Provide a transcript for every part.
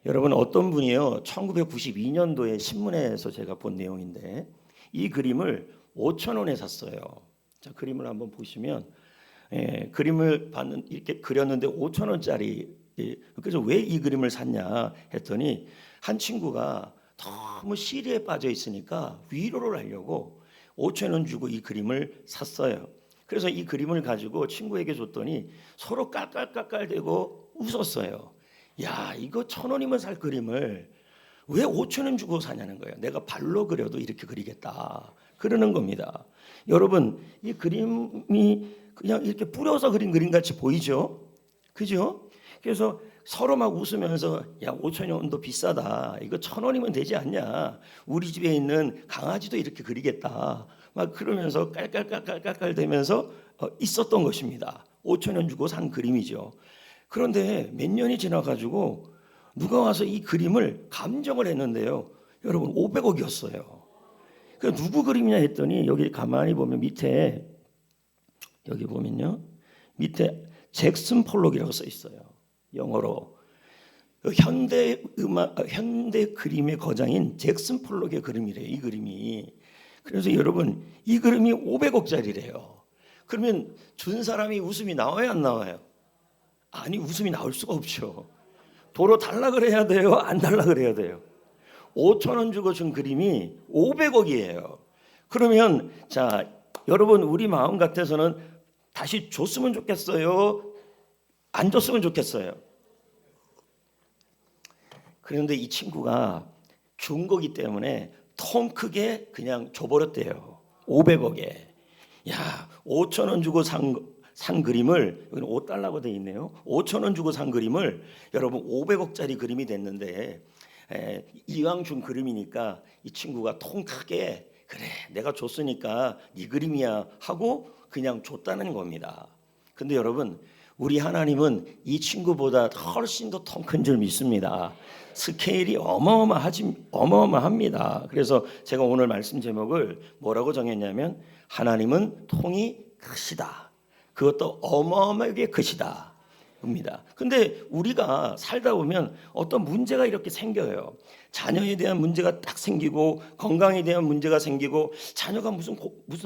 여러분 어떤 분이요 1992년도에 신문에서 제가 본 내용인데 이 그림을 5천 원에 샀어요. 자, 그림을 한번 보시면 그림을 받는 이렇게 그렸는데 5천 원짜리. 그래서 왜 이 그림을 샀냐 했더니 한 친구가 너무 시리에 빠져 있으니까 위로를 하려고 5천 원 주고 이 그림을 샀어요. 그래서 이 그림을 가지고 친구에게 줬더니 서로 깔깔깔깔대고 웃었어요. 야, 이거 1,000원이면 살 그림을 왜 5천 원 주고 사냐는 거예요. 내가 발로 그려도 이렇게 그리겠다 그러는 겁니다. 여러분 이 그림이 그냥 이렇게 뿌려서 그린 그림 같이 보이죠? 그죠? 그래서 서로 막 웃으면서 야 5천 원도 비싸다. 이거 1,000원이면 되지 않냐. 우리 집에 있는 강아지도 이렇게 그리겠다. 막 그러면서 깔깔깔깔깔 대면서 있었던 것입니다. 5천 원 주고 산 그림이죠. 그런데 몇 년이 지나가지고 누가 와서 이 그림을 감정을 했는데요. 여러분 500억이었어요. 그 누구 그림이냐 했더니 여기 가만히 보면 밑에 여기 보면요. 밑에 잭슨 폴록이라고 써 있어요. 영어로. 현대 그림의 거장인 잭슨 폴록의 그림이래요. 이 그림이. 그래서 여러분 이 그림이 500억짜리래요. 그러면 준 사람이 웃음이 나와요, 안 나와요? 아니, 웃음이 나올 수가 없죠. 도로 달라 그래야 돼요, 안 달라 그래야 돼요? 5천 원 주고 준 그림이 500억이에요. 그러면 자, 여러분 우리 마음 같아서는 다시 줬으면 좋겠어요? 안 줬으면 좋겠어요? 그런데 이 친구가 준 거기 때문에 통 크게 그냥 줘버렸대요. 500억에. 야, 5천 원 주고 산 그림을, 여기는 5달러가 돼 있네요. 5천 원 주고 산 그림을 여러분 500억짜리 그림이 됐는데 이왕 준 그림이니까 이 친구가 통 크게 그래 내가 줬으니까 네 그림이야 하고 그냥 줬다는 겁니다. 근데 여러분 우리 하나님은 이 친구보다 훨씬 더 통 큰 줄 믿습니다. 스케일이 어마어마합니다. 그래서 제가 오늘 말씀 제목을 뭐라고 정했냐면 하나님은 통이 크시다. 그것도 어마어마하게 크시다 입니다. 근데 우리가 살다 보면 어떤 문제가 이렇게 생겨요. 자녀에 대한 문제가 딱 생기고 건강에 대한 문제가 생기고 자녀가 무슨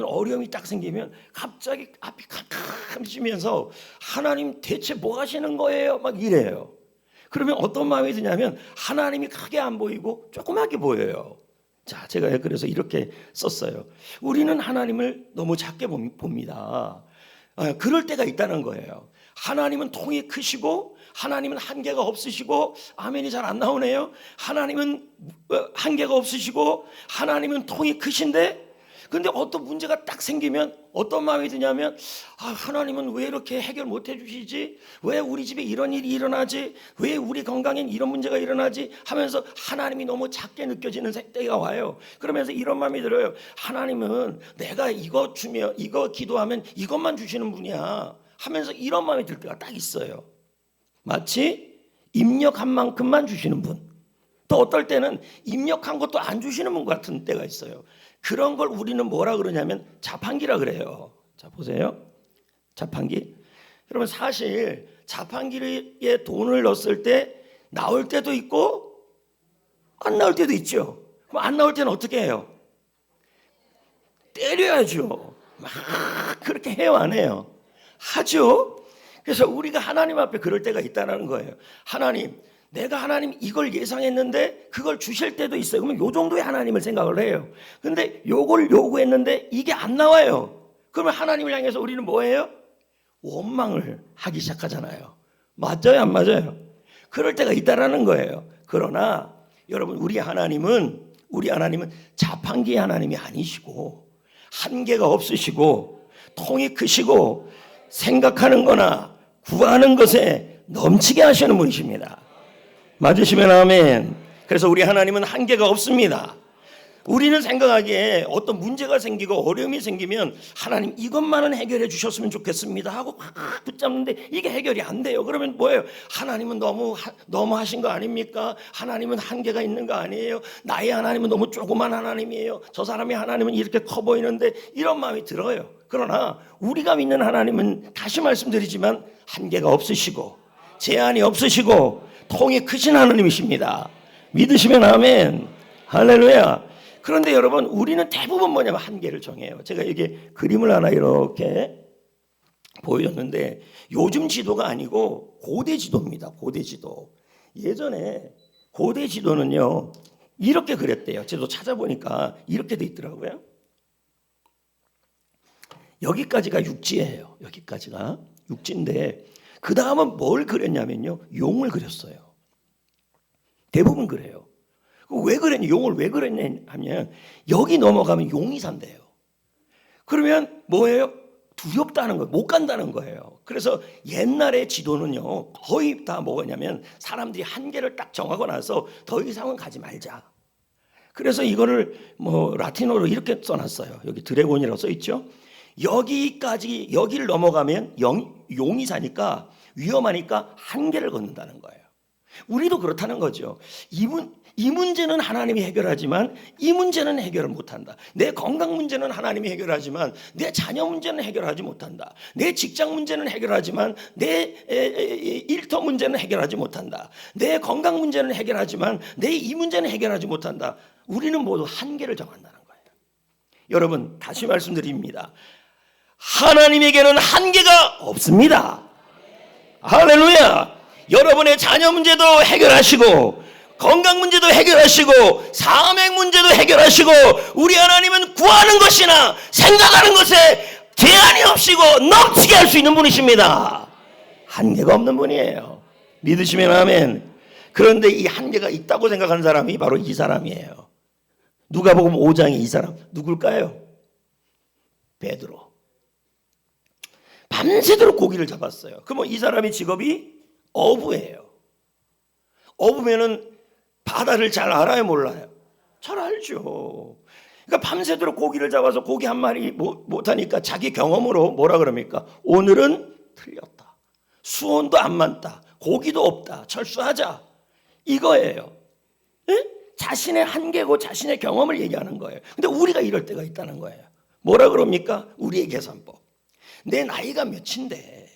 어려움이 딱 생기면 갑자기 앞이 캄캄해지면서 하나님 대체 뭐 하시는 거예요? 막 이래요. 그러면 어떤 마음이 드냐면 하나님이 크게 안 보이고 조그맣게 보여요. 자, 제가 그래서 이렇게 썼어요. 우리는 하나님을 너무 작게 봅니다. 그럴 때가 있다는 거예요. 하나님은 통이 크시고 하나님은 한계가 없으시고 아멘이 잘 안 나오네요. 하나님은 한계가 없으시고 하나님은 통이 크신데 근데 어떤 문제가 딱 생기면 어떤 마음이 드냐면 하나님은 왜 이렇게 해결 못 해주시지? 왜 우리 집에 이런 일이 일어나지? 왜 우리 건강엔 이런 문제가 일어나지? 하면서 하나님이 너무 작게 느껴지는 때가 와요. 그러면서 이런 마음이 들어요. 하나님은 내가 이거 주면 이거 기도하면 이것만 주시는 분이야 하면서 이런 마음이 들 때가 딱 있어요. 마치 입력한 만큼만 주시는 분. 또 어떨 때는 입력한 것도 안 주시는 분 같은 때가 있어요. 그런 걸 우리는 뭐라 그러냐면 자판기라 그래요. 자, 보세요. 자판기. 여러분 사실 자판기에 돈을 넣었을 때 나올 때도 있고 안 나올 때도 있죠. 그럼 안 나올 때는 어떻게 해요? 때려야죠. 막 그렇게 해요, 안 해요? 하죠. 그래서 우리가 하나님 앞에 그럴 때가 있다는 거예요. 하나님, 내가 하나님 이걸 예상했는데 그걸 주실 때도 있어요. 그러면 요 정도의 하나님을 생각을 해요. 근데 요걸 요구했는데 이게 안 나와요. 그러면 하나님을 향해서 우리는 뭐예요? 원망을 하기 시작하잖아요. 맞아요, 안 맞아요? 그럴 때가 있다라는 거예요. 그러나 여러분 우리 하나님은 자판기 하나님이 아니시고 한계가 없으시고 통이 크시고 생각하는 거나 구하는 것에 넘치게 하시는 분이십니다. 맞으시면 아멘. 그래서 우리 하나님은 한계가 없습니다. 우리는 생각하기에 어떤 문제가 생기고 어려움이 생기면 하나님 이것만은 해결해 주셨으면 좋겠습니다 하고 붙잡는데 이게 해결이 안 돼요. 그러면 뭐예요? 하나님은 너무 하신 거 아닙니까? 하나님은 한계가 있는 거 아니에요? 나의 하나님은 너무 조그만 하나님이에요. 저 사람의 하나님은 이렇게 커 보이는데 이런 마음이 들어요. 그러나 우리가 믿는 하나님은 다시 말씀드리지만 한계가 없으시고 제한이 없으시고 통이 크신 하나님이십니다. 믿으시면 아멘. 할렐루야. 그런데 여러분, 우리는 대부분 뭐냐면 한계를 정해요. 제가 여기 그림을 하나 이렇게 보였는데, 요즘 지도가 아니고 고대 지도입니다. 고대 지도. 예전에 고대 지도는요, 이렇게 그렸대요. 저도 찾아보니까 이렇게 돼 있더라고요. 여기까지가 육지예요. 여기까지가 육지인데, 그 다음은 뭘 그렸냐면요, 용을 그렸어요. 대부분 그래요. 왜 그랬냐, 용을 왜 그랬냐 하면, 여기 넘어가면 용이 산대요. 그러면 뭐예요? 두렵다는 거예요. 못 간다는 거예요. 그래서 옛날의 지도는요, 거의 다 뭐냐면 사람들이 한계를 딱 정하고 나서 더 이상은 가지 말자. 그래서 이거를 뭐 라틴어로 이렇게 써놨어요. 여기 드래곤이라고 써 있죠. 여기까지, 여기를 넘어가면 용이 사니까 위험하니까 한계를 걷는다는 거예요. 우리도 그렇다는 거죠. 이 문제는 하나님이 해결하지만 이 문제는 해결을 못한다. 내 건강 문제는 하나님이 해결하지만 내 자녀 문제는 해결하지 못한다. 내 직장 문제는 해결하지만 내 일터 문제는 해결하지 못한다. 내 건강 문제는 해결하지만 내 이 문제는 해결하지 못한다. 우리는 모두 한계를 정한다는 거예요. 여러분, 다시 말씀드립니다. 하나님에게는 한계가 없습니다. 할렐루야. 여러분의 자녀 문제도 해결하시고, 건강 문제도 해결하시고, 사명 문제도 해결하시고, 우리 하나님은 구하는 것이나 생각하는 것에 제한이 없이고 넘치게 할 수 있는 분이십니다. 한계가 없는 분이에요. 믿으시면 아멘. 그런데 이 한계가 있다고 생각하는 사람이 바로 이 사람이에요. 누가복음 5장의 이 사람 누굴까요? 베드로. 밤새도록 고기를 잡았어요. 그러면 이 사람의 직업이 어부예요. 어부면은 바다를 잘 알아요, 몰라요? 잘 알죠. 그러니까 밤새도록 고기를 잡아서 고기 한 마리 못하니까 자기 경험으로 뭐라 그럽니까? 오늘은 틀렸다. 수온도 안 맞다. 고기도 없다. 철수하자. 이거예요. 에? 자신의 한계고 자신의 경험을 얘기하는 거예요. 근데 우리가 이럴 때가 있다는 거예요. 뭐라 그럽니까? 우리의 계산법. 내 나이가 몇인데,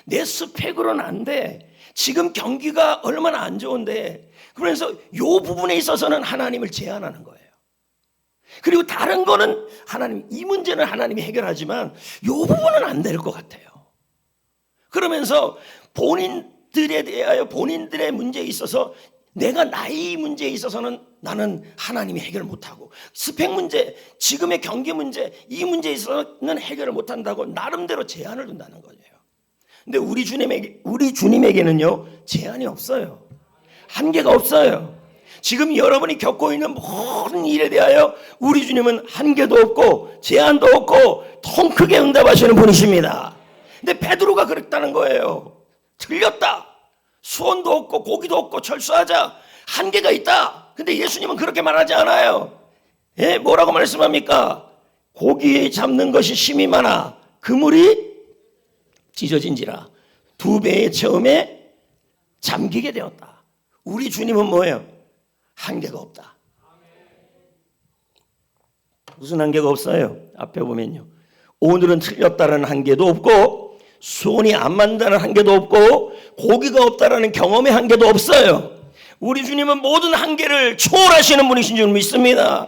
내 스펙으로는 안 돼. 지금 경기가 얼마나 안 좋은데, 그러면서 요 부분에 있어서는 하나님을 제한하는 거예요. 그리고 다른 거는 하나님, 이 문제는 하나님이 해결하지만 요 부분은 안 될 것 같아요. 그러면서 본인들에 대하여 본인들의 문제에 있어서, 내가 나이 문제에 있어서는 나는 하나님이 해결 못하고, 스펙 문제, 지금의 경기 문제, 이 문제에 있어서는 해결을 못한다고 나름대로 제한을 둔다는 거예요. 근데 우리 주님에게는요, 제한이 없어요. 한계가 없어요. 지금 여러분이 겪고 있는 모든 일에 대하여 우리 주님은 한계도 없고 제한도 없고 통 크게 응답하시는 분이십니다. 근데 베드로가 그랬다는 거예요. 틀렸다. 수온도 없고 고기도 없고 철수하자. 한계가 있다. 근데 예수님은 그렇게 말하지 않아요. 예, 뭐라고 말씀합니까? 고기 잡는 것이 힘이 많아 그물이 찢어진지라 2배의 처음에 잠기게 되었다. 우리 주님은 뭐예요? 한계가 없다. 무슨 한계가 없어요? 앞에 보면요, 오늘은 틀렸다는 한계도 없고, 수온이 안 맞는다는 한계도 없고, 고기가 없다라는 경험의 한계도 없어요. 우리 주님은 모든 한계를 초월하시는 분이신 줄 믿습니다.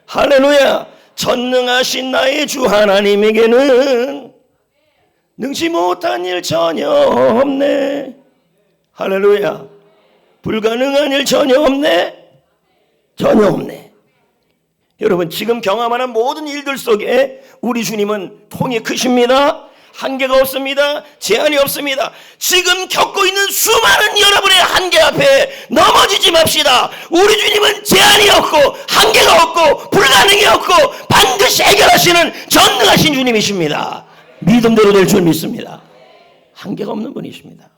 할렐루야. 전능하신 나의 주 하나님에게는 능치 못한 일 전혀 없네. 할렐루야. 불가능한 일 전혀 없네. 전혀 없네. 여러분, 지금 경험하는 모든 일들 속에 우리 주님은 통이 크십니다. 한계가 없습니다. 제한이 없습니다. 지금 겪고 있는 수많은 여러분의 한계 앞에 넘어지지 맙시다. 우리 주님은 제한이 없고 한계가 없고 불가능이 없고 반드시 해결하시는 전능하신 주님이십니다. 믿음대로 될 줄 믿습니다. 한계가 없는 분이십니다.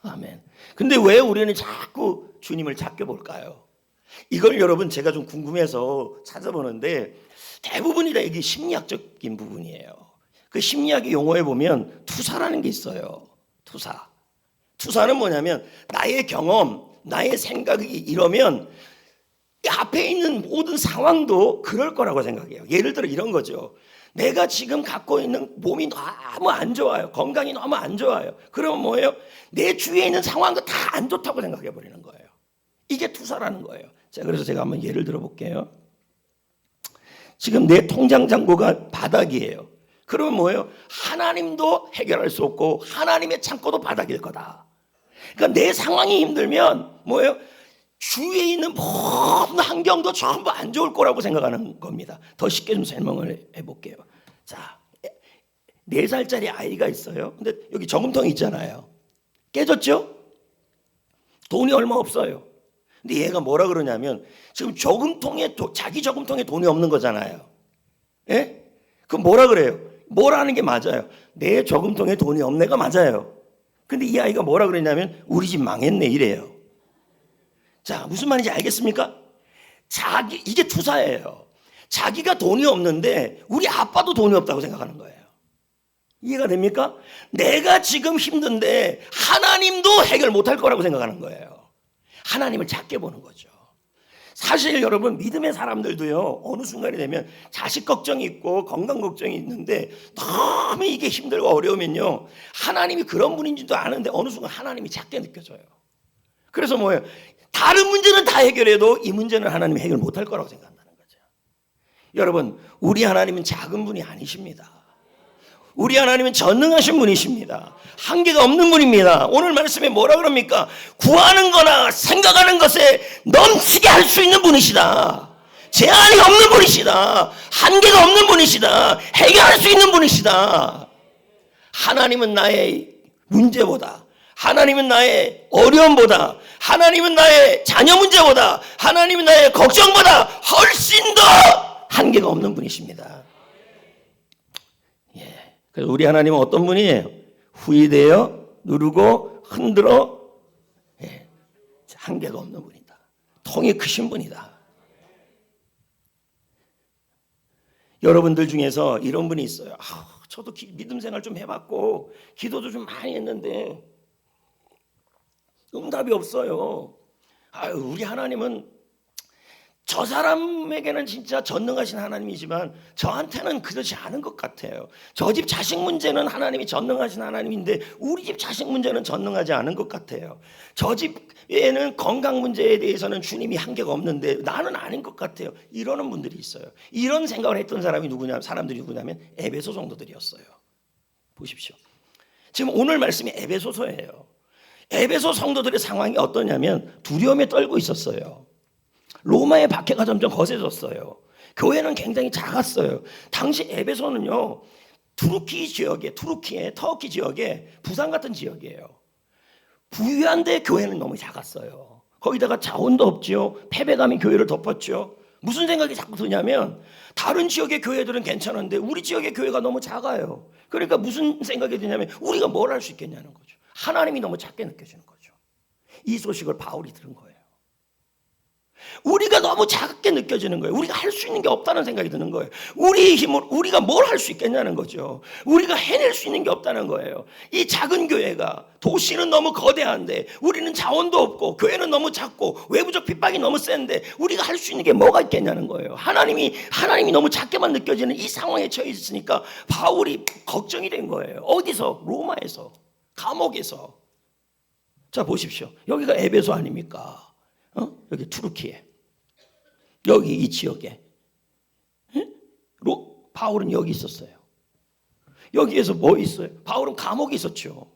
아멘. 근데 왜 우리는 자꾸 주님을 작게 볼까요? 이걸 여러분, 제가 좀 궁금해서 찾아보는데 대부분이 다 이게 심리학적인 부분이에요. 그 심리학의 용어에 보면 투사라는 게 있어요. 투사. 투사는 뭐냐면 나의 경험, 나의 생각이 이러면 앞에 있는 모든 상황도 그럴 거라고 생각해요. 예를 들어 이런 거죠. 내가 지금 갖고 있는 몸이 너무 안 좋아요. 건강이 너무 안 좋아요. 그러면 뭐예요? 내 주위에 있는 상황도 다 안 좋다고 생각해 버리는 거예요. 이게 투사라는 거예요. 자, 그래서 제가 한번 예를 들어 볼게요. 지금 내 통장 잔고가 바닥이에요. 그러면 뭐예요? 하나님도 해결할 수 없고 하나님의 창고도 바닥일 거다. 그러니까 내 상황이 힘들면 뭐예요? 주위에 있는 모든 환경도 전부 안 좋을 거라고 생각하는 겁니다. 더 쉽게 좀 설명을 해볼게요. 자, 4살짜리 아이가 있어요. 근데 여기 저금통이 있잖아요. 깨졌죠? 돈이 얼마 없어요. 근데 얘가 뭐라 그러냐면 지금 저금통에 자기 저금통에 돈이 없는 거잖아요. 예? 그럼 뭐라 그래요? 뭐라는 게 맞아요. 내 저금통에 돈이 없네가 맞아요. 근데 이 아이가 뭐라 그러냐면 우리 집 망했네 이래요. 자, 무슨 말인지 알겠습니까? 이게 투사예요. 자기가 돈이 없는데 우리 아빠도 돈이 없다고 생각하는 거예요. 이해가 됩니까? 내가 지금 힘든데 하나님도 해결 못할 거라고 생각하는 거예요. 하나님을 작게 보는 거죠. 사실 여러분 믿음의 사람들도요 어느 순간이 되면 자식 걱정이 있고 건강 걱정이 있는데 너무 이게 힘들고 어려우면요 하나님이 그런 분인지도 아는데 어느 순간 하나님이 작게 느껴져요. 그래서 뭐예요? 다른 문제는 다 해결해도 이 문제는 하나님이 해결 못할 거라고 생각한다는 거죠. 여러분 우리 하나님은 작은 분이 아니십니다. 우리 하나님은 전능하신 분이십니다. 한계가 없는 분입니다. 오늘 말씀에 뭐라 그럽니까? 구하는 거나 생각하는 것에 넘치게 할 수 있는 분이시다. 제한이 없는 분이시다. 한계가 없는 분이시다. 해결할 수 있는 분이시다. 하나님은 나의 문제보다, 하나님은 나의 어려움보다, 하나님은 나의 자녀 문제보다, 하나님은 나의 걱정보다 훨씬 더 한계가 없는 분이십니다. 그래서 우리 하나님은 어떤 분이에요? 후이되어 누르고 흔들어 한계가 없는 분이다. 통이 크신 분이다. 여러분들 중에서 이런 분이 있어요. 저도 믿음 생활 좀 해봤고 기도도 좀 많이 했는데 응답이 없어요. 우리 하나님은 저 사람에게는 진짜 전능하신 하나님이지만 저한테는 그렇지 않은 것 같아요. 저 집 자식 문제는 하나님이 전능하신 하나님인데 우리 집 자식 문제는 전능하지 않은 것 같아요. 저 집에는 건강 문제에 대해서는 주님이 한계가 없는데 나는 아닌 것 같아요. 이러는 분들이 있어요. 이런 생각을 했던 사람들이 누구냐면 에베소 성도들이었어요. 보십시오. 지금 오늘 말씀이 에베소서예요. 에베소 성도들의 상황이 어떠냐면 두려움에 떨고 있었어요. 로마의 박해가 점점 거세졌어요. 교회는 굉장히 작았어요. 당시 에베소는요 투르키의 터키 지역에 부산 같은 지역이에요. 부유한데 교회는 너무 작았어요. 거기다가 자원도 없죠. 패배감이 교회를 덮었죠. 무슨 생각이 자꾸 드냐면 다른 지역의 교회들은 괜찮은데 우리 지역의 교회가 너무 작아요. 그러니까 무슨 생각이 드냐면 우리가 뭘 할 수 있겠냐는 거죠. 하나님이 너무 작게 느껴지는 거죠. 이 소식을 바울이 들은 거예요. 우리가 너무 작게 느껴지는 거예요. 우리가 할 수 있는 게 없다는 생각이 드는 거예요. 우리의 힘으로 우리가 뭘 할 수 있겠냐는 거죠. 우리가 해낼 수 있는 게 없다는 거예요. 이 작은 교회가 도시는 너무 거대한데 우리는 자원도 없고 교회는 너무 작고 외부적 핍박이 너무 센데 우리가 할 수 있는 게 뭐가 있겠냐는 거예요. 하나님이 너무 작게만 느껴지는 이 상황에 처해 있으니까 바울이 걱정이 된 거예요. 어디서? 로마에서, 감옥에서. 자 보십시오. 여기가 에베소 아닙니까? 여기 투르키에 여기 이 지역에 바울은 여기 있었어요. 여기에서 뭐 있어요? 바울은 감옥에 있었죠.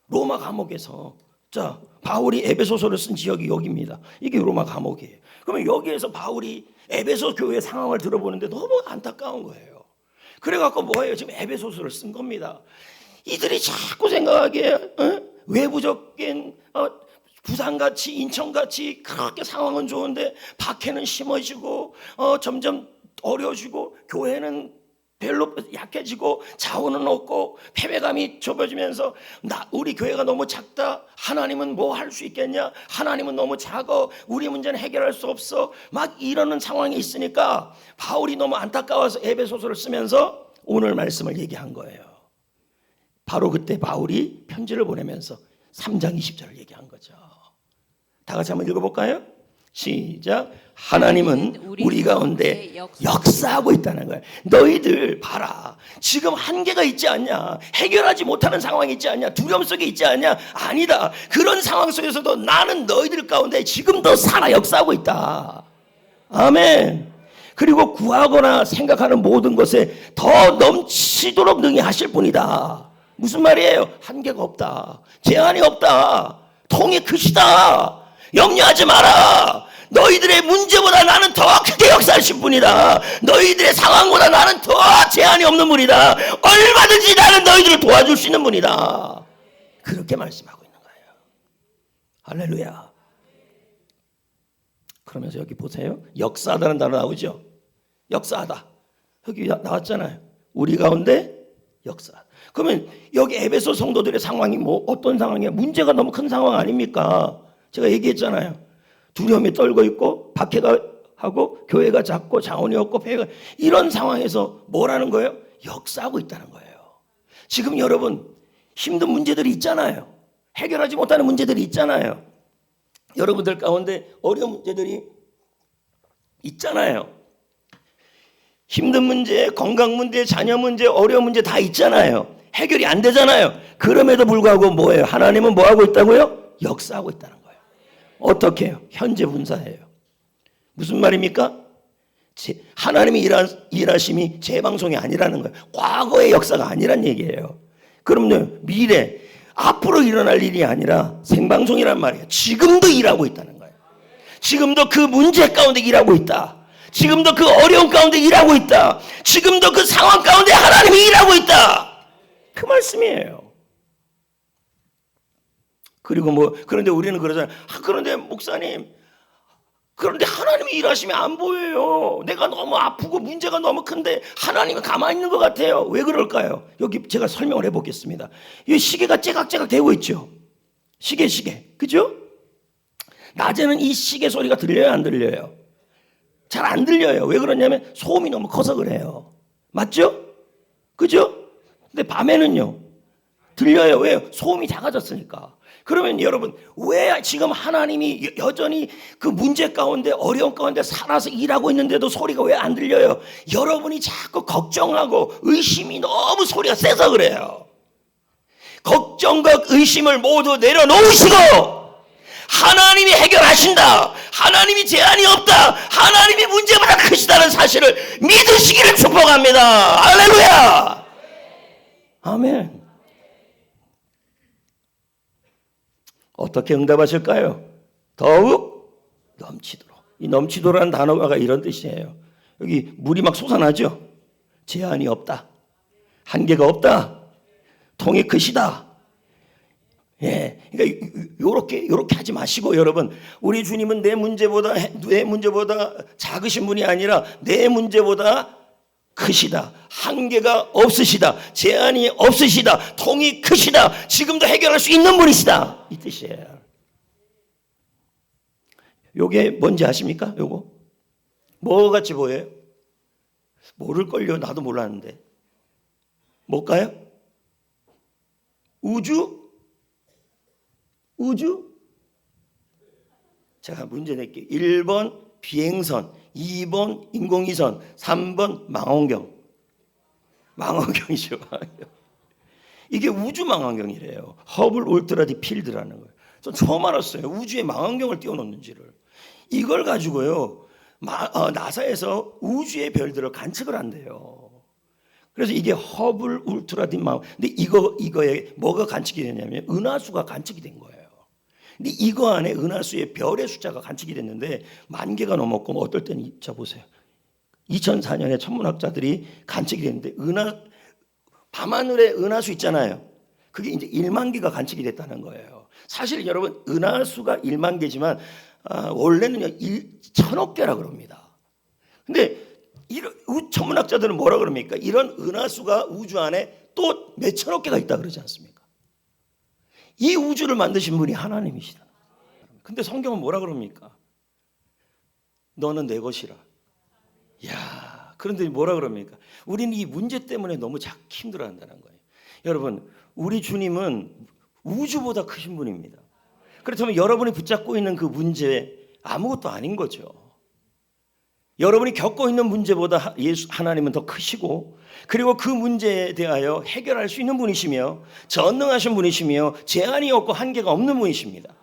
로마 감옥에서. 자 바울이 에베소서를 쓴 지역이 여기입니다. 이게 로마 감옥이에요. 그러면 여기에서 바울이 에베소 교회 상황을 들어보는데 너무 안타까운 거예요. 그래갖고 뭐예요? 지금 에베소서를 쓴 겁니다. 이들이 자꾸 생각하기에 외부적인 부산같이 인천같이 그렇게 상황은 좋은데 박해는 심해지고 점점 어려워지고 교회는 별로 약해지고 자원은 없고 패배감이 좁아지면서 우리 교회가 너무 작다. 하나님은 뭐 할 수 있겠냐? 하나님은 너무 작아. 우리 문제는 해결할 수 없어. 막 이러는 상황이 있으니까 바울이 너무 안타까워서 에베소서를 쓰면서 오늘 말씀을 얘기한 거예요. 바로 그때 바울이 편지를 보내면서 3장 20절을 얘기한 거죠. 다 같이 한번 읽어볼까요? 시작. 하나님은 우리 가운데 역사하고 있다는 거예요. 너희들 봐라. 지금 한계가 있지 않냐? 해결하지 못하는 상황이 있지 않냐? 두려움 속에 있지 않냐? 아니다. 그런 상황 속에서도 나는 너희들 가운데 지금도 살아 역사하고 있다. 아멘. 그리고 구하거나 생각하는 모든 것에 더 넘치도록 능히 하실 분이다. 무슨 말이에요? 한계가 없다. 제한이 없다. 통이 크시다. 염려하지 마라. 너희들의 문제보다 나는 더 크게 역사하실 분이다. 너희들의 상황보다 나는 더 제한이 없는 분이다. 얼마든지 나는 너희들을 도와줄 수 있는 분이다. 그렇게 말씀하고 있는 거예요. 할렐루야. 그러면서 여기 보세요. 역사하다는 단어 나오죠. 역사하다. 여기 나왔잖아요. 우리 가운데 역사. 그러면 여기 에베소 성도들의 상황이 뭐 어떤 상황이에요? 문제가 너무 큰 상황 아닙니까? 제가 얘기했잖아요. 두려움에 떨고 있고 박해가 하고 교회가 작고 자원이 없고 폐가 이런 상황에서 뭐라는 거예요? 역사하고 있다는 거예요. 지금 여러분 힘든 문제들이 있잖아요. 해결하지 못하는 문제들이 있잖아요. 여러분들 가운데 어려운 문제들이 있잖아요. 힘든 문제, 건강 문제, 자녀 문제, 어려운 문제 다 있잖아요. 해결이 안 되잖아요. 그럼에도 불구하고 뭐예요? 하나님은 뭐 하고 있다고요? 역사하고 있다는 거예요. 어떻게 해요? 현재 분사해요. 무슨 말입니까? 하나님이 일하심이 재방송이 아니라는 거예요. 과거의 역사가 아니란 얘기예요. 그럼요, 미래, 앞으로 일어날 일이 아니라 생방송이란 말이에요. 지금도 일하고 있다는 거예요. 지금도 그 문제 가운데 일하고 있다. 지금도 그 어려움 가운데 일하고 있다. 지금도 그 상황 가운데 하나님이 일하고 있다. 그 말씀이에요. 그리고 그런데 우리는 그러잖아요. 그런데 목사님, 그런데 하나님이 일하시면 안 보여요. 내가 너무 아프고 문제가 너무 큰데 하나님은 가만히 있는 것 같아요. 왜 그럴까요? 여기 제가 설명을 해보겠습니다. 이 시계가 째각째각 되고 있죠. 시계. 그죠? 낮에는 이 시계 소리가 들려요, 안 들려요? 잘 안 들려요. 왜 그러냐면 소음이 너무 커서 그래요. 맞죠? 그죠? 근데 밤에는요 들려요. 왜요? 소음이 작아졌으니까. 그러면 여러분, 왜 지금 하나님이 여전히 그 문제 가운데 어려움 가운데 살아서 일하고 있는데도 소리가 왜 안 들려요? 여러분이 자꾸 걱정하고 의심이 너무 소리가 세서 그래요. 걱정과 의심을 모두 내려놓으시고 하나님이 해결하신다. 하나님이 제한이 없다. 하나님이 문제보다 크시다는 사실을 믿으시기를 축복합니다. 할렐루야. 아멘. 어떻게 응답하실까요? 더욱 넘치도록. 이 넘치도록라는 단어가 이런 뜻이에요. 여기 물이 막 솟아나죠. 제한이 없다. 한계가 없다. 통이 크시다. 예, 그러니까 요렇게 하지 마시고 여러분, 우리 주님은 내 문제보다 작으신 분이 아니라 내 문제보다 크시다. 한계가 없으시다. 제한이 없으시다. 통이 크시다. 지금도 해결할 수 있는 분이시다. 이 뜻이에요. 요게 뭔지 아십니까? 요거 뭐 같이 보여요? 모를걸요. 나도 몰랐는데. 뭘까요? 우주? 제가 문제 낼게요. 1번 비행선, 2번 인공위성, 3번 망원경이죠. 망원경. 이게 우주 망원경이래요. 허블 울트라 디필드라는 거예요. 전 처음 알았어요. 우주에 망원경을 띄워놓는지를. 이걸 가지고요 나사에서 우주의 별들을 관측을 한대요. 그래서 이게 허블 울트라 딥망. 근데 이거에 뭐가 관측이 되냐면 은하수가 관측이 된 거예요. 근데 이거 안에 은하수의 별의 숫자가 관측이 됐는데 10,000개가 넘었고 어떨 때는 자 보세요. 2004년에 천문학자들이 관측이 됐는데 밤하늘에 은하수 있잖아요. 그게 이제 10,000개가 관측이 됐다는 거예요. 사실 여러분 은하수가 10,000개지만 원래는요 1,000억 개라 그럽니다. 근데 천문학자들은 뭐라 그럽니까? 이런 은하수가 우주 안에 또 몇천억 개가 있다 그러지 않습니까? 이 우주를 만드신 분이 하나님이시다. 근데 성경은 뭐라 그럽니까? 너는 내 것이라. 야, 그런데 뭐라 그럽니까? 우리는 이 문제 때문에 너무 힘들어한다는 거예요. 여러분, 우리 주님은 우주보다 크신 분입니다. 그렇다면 여러분이 붙잡고 있는 그 문제 아무것도 아닌 거죠. 여러분이 겪고 있는 문제보다 하나님은 더 크시고, 그리고 그 문제에 대하여 해결할 수 있는 분이시며 전능하신 분이시며 제한이 없고 한계가 없는 분이십니다.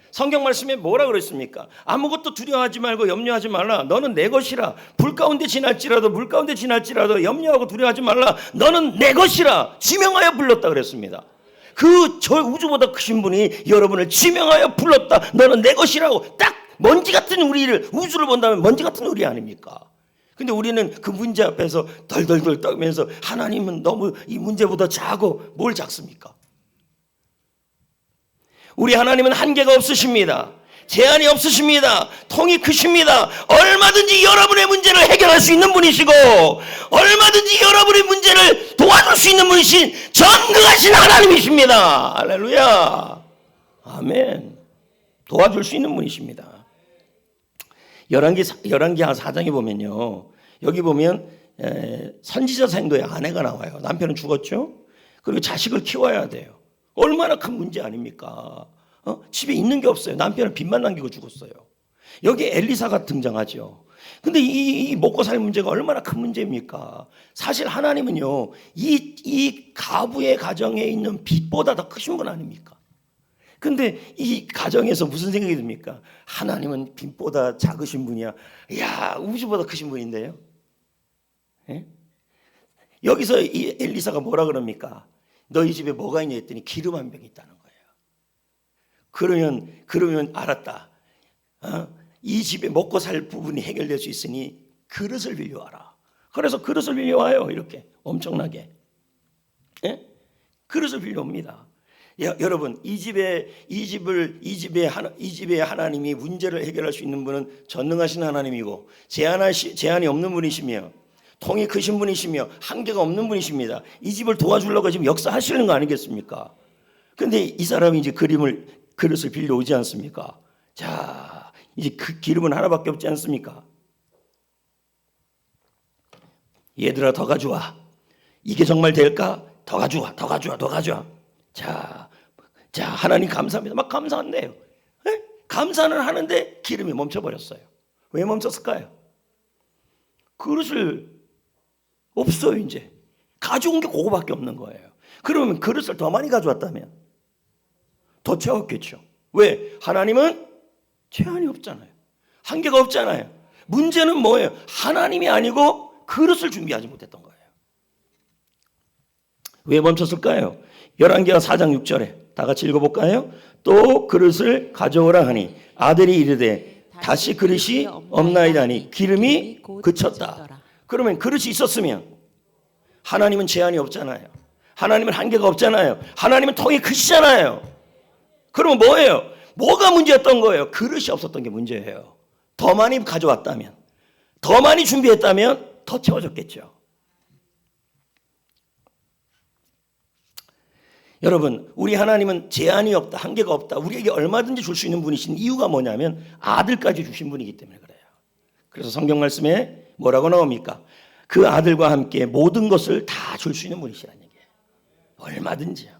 성경 말씀에 뭐라 그랬습니까? 아무것도 두려워하지 말고 염려하지 말라. 너는 내 것이라. 불 가운데 지날지라도 물 가운데 지날지라도 염려하고 두려워하지 말라. 너는 내 것이라. 지명하여 불렀다 그랬습니다. 그 저 우주보다 크신 분이 여러분을 지명하여 불렀다. 너는 내 것이라고. 딱 먼지 같은 우리를, 우주를 본다면 먼지 같은 우리 아닙니까? 근데 우리는 그 문제 앞에서 덜덜덜 떨면서 하나님은 너무 이 문제보다 작고, 뭘 작습니까? 우리 하나님은 한계가 없으십니다. 제한이 없으십니다. 통이 크십니다. 얼마든지 여러분의 문제를 해결할 수 있는 분이시고, 얼마든지 여러분의 문제를 도와줄 수 있는 분이신 전능하신 하나님이십니다. 할렐루야. 아멘. 도와줄 수 있는 분이십니다. 열왕기 4장에 보면요, 여기 보면 선지자 생도의 아내가 나와요. 남편은 죽었죠. 그리고 자식을 키워야 돼요. 얼마나 큰 문제 아닙니까? 집에 있는 게 없어요. 남편은 빚만 남기고 죽었어요. 여기 엘리사가 등장하죠. 근데 이 먹고 살 문제가 얼마나 큰 문제입니까? 사실 하나님은요, 이 가부의 가정에 있는 빚보다 더 크신 분 아닙니까? 근데 이 가정에서 무슨 생각이 듭니까? 하나님은 빚보다 작으신 분이야. 야, 우주보다 크신 분인데요. 예? 여기서 이 엘리사가 뭐라 그럽니까? 너희 집에 뭐가 있냐 했더니 기름 한 병 있다는 거예요. 그러면 알았다. 이 집에 먹고 살 부분이 해결될 수 있으니 그릇을 빌려와라. 그래서 그릇을 빌려와요. 이렇게 엄청나게. 예? 그릇을 빌려옵니다. 여러분, 이 집에 하나님이 문제를 해결할 수 있는 분은 전능하신 하나님이고 제한이 없는 분이시며 통이 크신 분이시며 한계가 없는 분이십니다. 이 집을 도와주려고 지금 역사하시는 거 아니겠습니까? 근데 이 사람이 이제 그릇을 빌려오지 않습니까? 자, 이제 그 기름은 하나밖에 없지 않습니까? 얘들아, 더 가져와. 이게 정말 될까? 더 가져와. 자, 하나님 감사합니다. 막 감사한대요. 에? 감사는 하는데 기름이 멈춰버렸어요. 왜 멈췄을까요? 그릇을 없어요. 이제 가져온 게 그거밖에 없는 거예요. 그러면 그릇을 더 많이 가져왔다면 더 채웠겠죠. 왜? 하나님은 제한이 없잖아요. 한계가 없잖아요. 문제는 뭐예요? 하나님이 아니고 그릇을 준비하지 못했던 거예요. 왜 멈췄을까요? 열왕기하 4장 6절에 다 같이 읽어볼까요? 또 그릇을 가져오라 하니 아들이 이르되 다시 그릇이 없나이다니 기름이 그쳤다. 그러면 그릇이 있었으면 하나님은 제한이 없잖아요. 하나님은 한계가 없잖아요. 하나님은 통이 크시잖아요. 그러면 뭐예요? 뭐가 문제였던 거예요? 그릇이 없었던 게 문제예요. 더 많이 가져왔다면, 더 많이 준비했다면 더 채워졌겠죠. 여러분, 우리 하나님은 제한이 없다, 한계가 없다, 우리에게 얼마든지 줄 수 있는 분이신 이유가 뭐냐면 아들까지 주신 분이기 때문에 그래요. 그래서 성경 말씀에 뭐라고 나옵니까? 그 아들과 함께 모든 것을 다 줄 수 있는 분이시라는 얘기예요. 얼마든지요.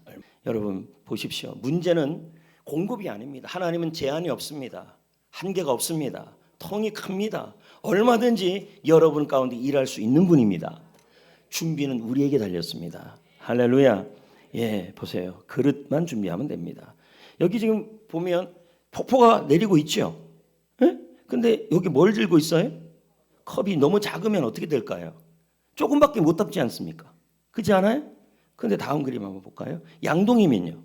여러분 보십시오. 문제는 공급이 아닙니다. 하나님은 제한이 없습니다. 한계가 없습니다. 통이 큽니다. 얼마든지 여러분 가운데 일할 수 있는 분입니다. 준비는 우리에게 달렸습니다. 할렐루야. 예, 보세요. 그릇만 준비하면 됩니다. 여기 지금 보면 폭포가 내리고 있죠. 예? 근데 여기 뭘 들고 있어요? 컵이 너무 작으면 어떻게 될까요? 조금밖에 못 담지 않습니까? 그렇지 않아요? 근데 다음 그림 한번 볼까요? 양동이면요.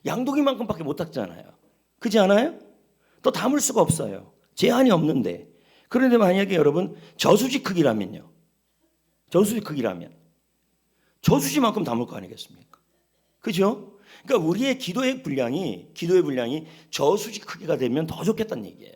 양동이만큼밖에 못 담잖아요. 그렇지 않아요? 또 담을 수가 없어요. 제한이 없는데. 그런데 만약에 여러분 저수지 크기라면요. 저수지만큼 담을 거 아니겠습니까? 그죠? 그러니까 우리의 기도의 분량이 저수지 크기가 되면 더 좋겠다는 얘기예요.